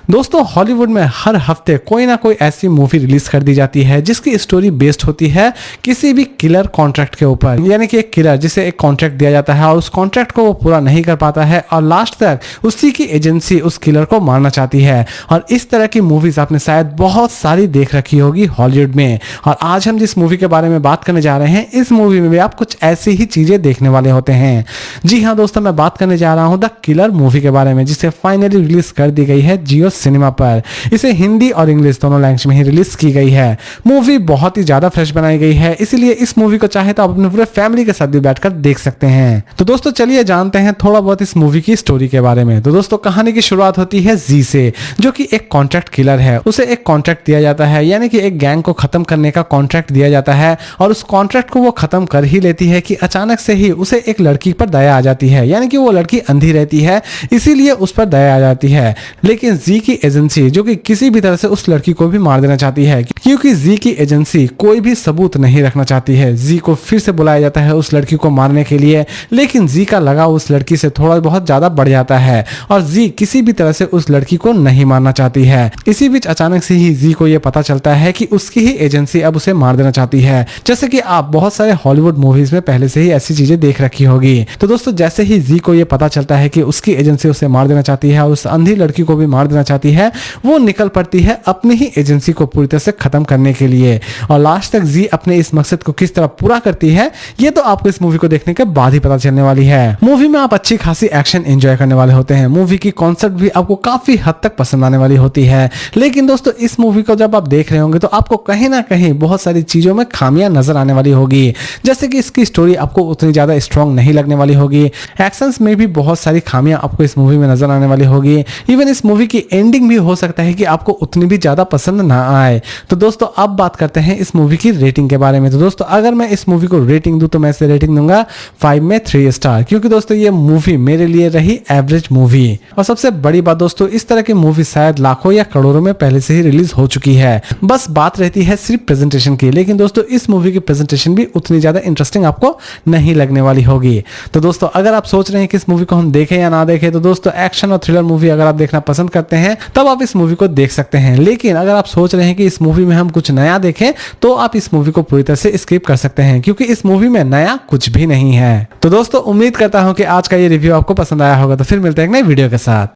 दोस्तों हॉलीवुड में हर हफ्ते कोई ना कोई ऐसी मूवी रिलीज कर दी जाती है जिसकी स्टोरी बेस्ड होती है किसी भी किलर कॉन्ट्रैक्ट के ऊपर। यानी कि एक किलर जिसे एक कॉन्ट्रैक्ट दिया जाता है और उस कॉन्ट्रैक्ट को वो पूरा नहीं कर पाता है और लास्ट तक उसी की एजेंसी उस किलर को मारना चाहती है। और इस तरह की मूवीज आपने शायद बहुत सारी देख रखी होगी हॉलीवुड में। और आज हम जिस मूवी के बारे में बात करने जा रहे हैं, इस मूवी में भी आप कुछ ऐसी ही चीजें देखने वाले होते हैं। जी हाँ दोस्तों, मैं बात करने जा रहा हूँ द किलर मूवी के बारे में, जिसे फाइनली रिलीज कर दी गई है जियो सिनेमा पर। इसे हिंदी और इंग्लिश दोनों लैंग्वेज में ही रिलीज की गई है। मूवी बहुत ही ज्यादा फ्रेश बनाई गई है, इसीलिए इस मूवी को चाहे तो आप अपने पूरे फैमिली के साथ भी बैठकर देख सकते हैं। तो दोस्तों चलिए जानते हैं थोड़ा बहुत इस मूवी की स्टोरी के बारे में। तो दोस्तों कहानी की शुरुआत होती है जी से, जो कि एक कॉन्ट्रैक्ट किलर है। उसे एक कॉन्ट्रैक्ट दिया जाता है, यानी कि एक गैंग को खत्म करने का कॉन्ट्रैक्ट दिया जाता है। और उस कॉन्ट्रैक्ट को वो खत्म कर ही लेती है कि अचानक से ही उसे एक लड़की पर दया आ जाती है। यानी कि वो लड़की अंधी रहती है, इसीलिए उस पर दया आ जाती है। लेकिन जी की एजेंसी जो कि किसी भी तरह से उस लड़की को भी मार देना चाहती है, क्योंकि जी की एजेंसी कोई भी सबूत नहीं रखना चाहती है। जी को फिर से बुलाया जाता है उस लड़की को मारने के लिए, लेकिन जी का लगाव उस लड़की से थोड़ा बहुत ज्यादा बढ़ जाता है और जी किसी भी तरह से उस लड़की को नहीं मारना चाहती है। इसी बीच अचानक से ही जी को यह पता चलता है कि उसकी ही एजेंसी अब उसे मार देना चाहती है। जैसे कि आप बहुत सारे हॉलीवुड मूवीज में पहले से ही ऐसी चीजें देख रखी होगी। तो दोस्तों जैसे ही जी को यह पता चलता है कि उसकी एजेंसी उसे मार देना चाहती है और उस अंधी लड़की को भी मार देना चाहती है, वो निकल पड़ती है अपनी ही एजेंसी को पूरी तरह से खत्म करने के लिए। और लास्ट तक जी अपने इस मकसद को किस तरह पूरा करती है, ये तो आपको इस मूवी को देखने के बाद ही पता चलने वाली है। मूवी में आप अच्छी खासी एक्शन एंजॉय करने वाले होते हैं। मूवी की कॉन्सेप्ट भी आपको काफी हद तक पसंद आने वाली होती है। लेकिन दोस्तों इस मूवी को जब आप देख रहे होंगे तो आपको कहीं ना कहीं बहुत सारी चीजों में खामियां नजर आने वाली होगी। जैसे कि इसकी स्टोरी आपको उतनी ज्यादा स्ट्रॉन्ग नहीं लगने वाली होगी। एक्शंस में भी बहुत सारी खामियां आपको इस मूवी में नजर आने वाली होगी। इवन इस मूवी की एंडिंग भी हो सकता है कि आपको उतनी भी ज्यादा पसंद ना आए। तो दोस्तों अब बात करते हैं इस मूवी की रेटिंग के बारे में। तो दोस्तों अगर मैं इस मूवी को रेटिंग दूं तो मैं इसे रेटिंग दूंगा 5 में 3 स्टार, क्योंकि दोस्तों ये मूवी मेरे लिए रही एवरेज मूवी। और सबसे बड़ी बात दोस्तों, इस तरह की मूवी शायद लाखों या करोड़ों में पहले से ही रिलीज हो चुकी है। बस बात रहती है सिर्फ प्रेजेंटेशन की। लेकिन दोस्तों इस मूवी की प्रेजेंटेशन भी उतनी ज्यादा इंटरेस्टिंग आपको नहीं लगने वाली होगी। तो दोस्तों अगर आप सोच रहे हैं कि इस मूवी को हम देखें या ना देखें, तो दोस्तों एक्शन और थ्रिलर मूवी अगर आप देखना पसंद करते हैं तब आप इस मूवी को देख सकते हैं। लेकिन अगर आप सोच रहे हैं कि इस मूवी में हम कुछ नया देखें, तो आप इस मूवी को पूरी तरह से स्किप कर सकते हैं, क्योंकि इस मूवी में नया कुछ भी नहीं है। तो दोस्तों उम्मीद करता हूं कि आज का ये रिव्यू आपको पसंद आया होगा। तो फिर मिलते हैं एक नई वीडियो के साथ।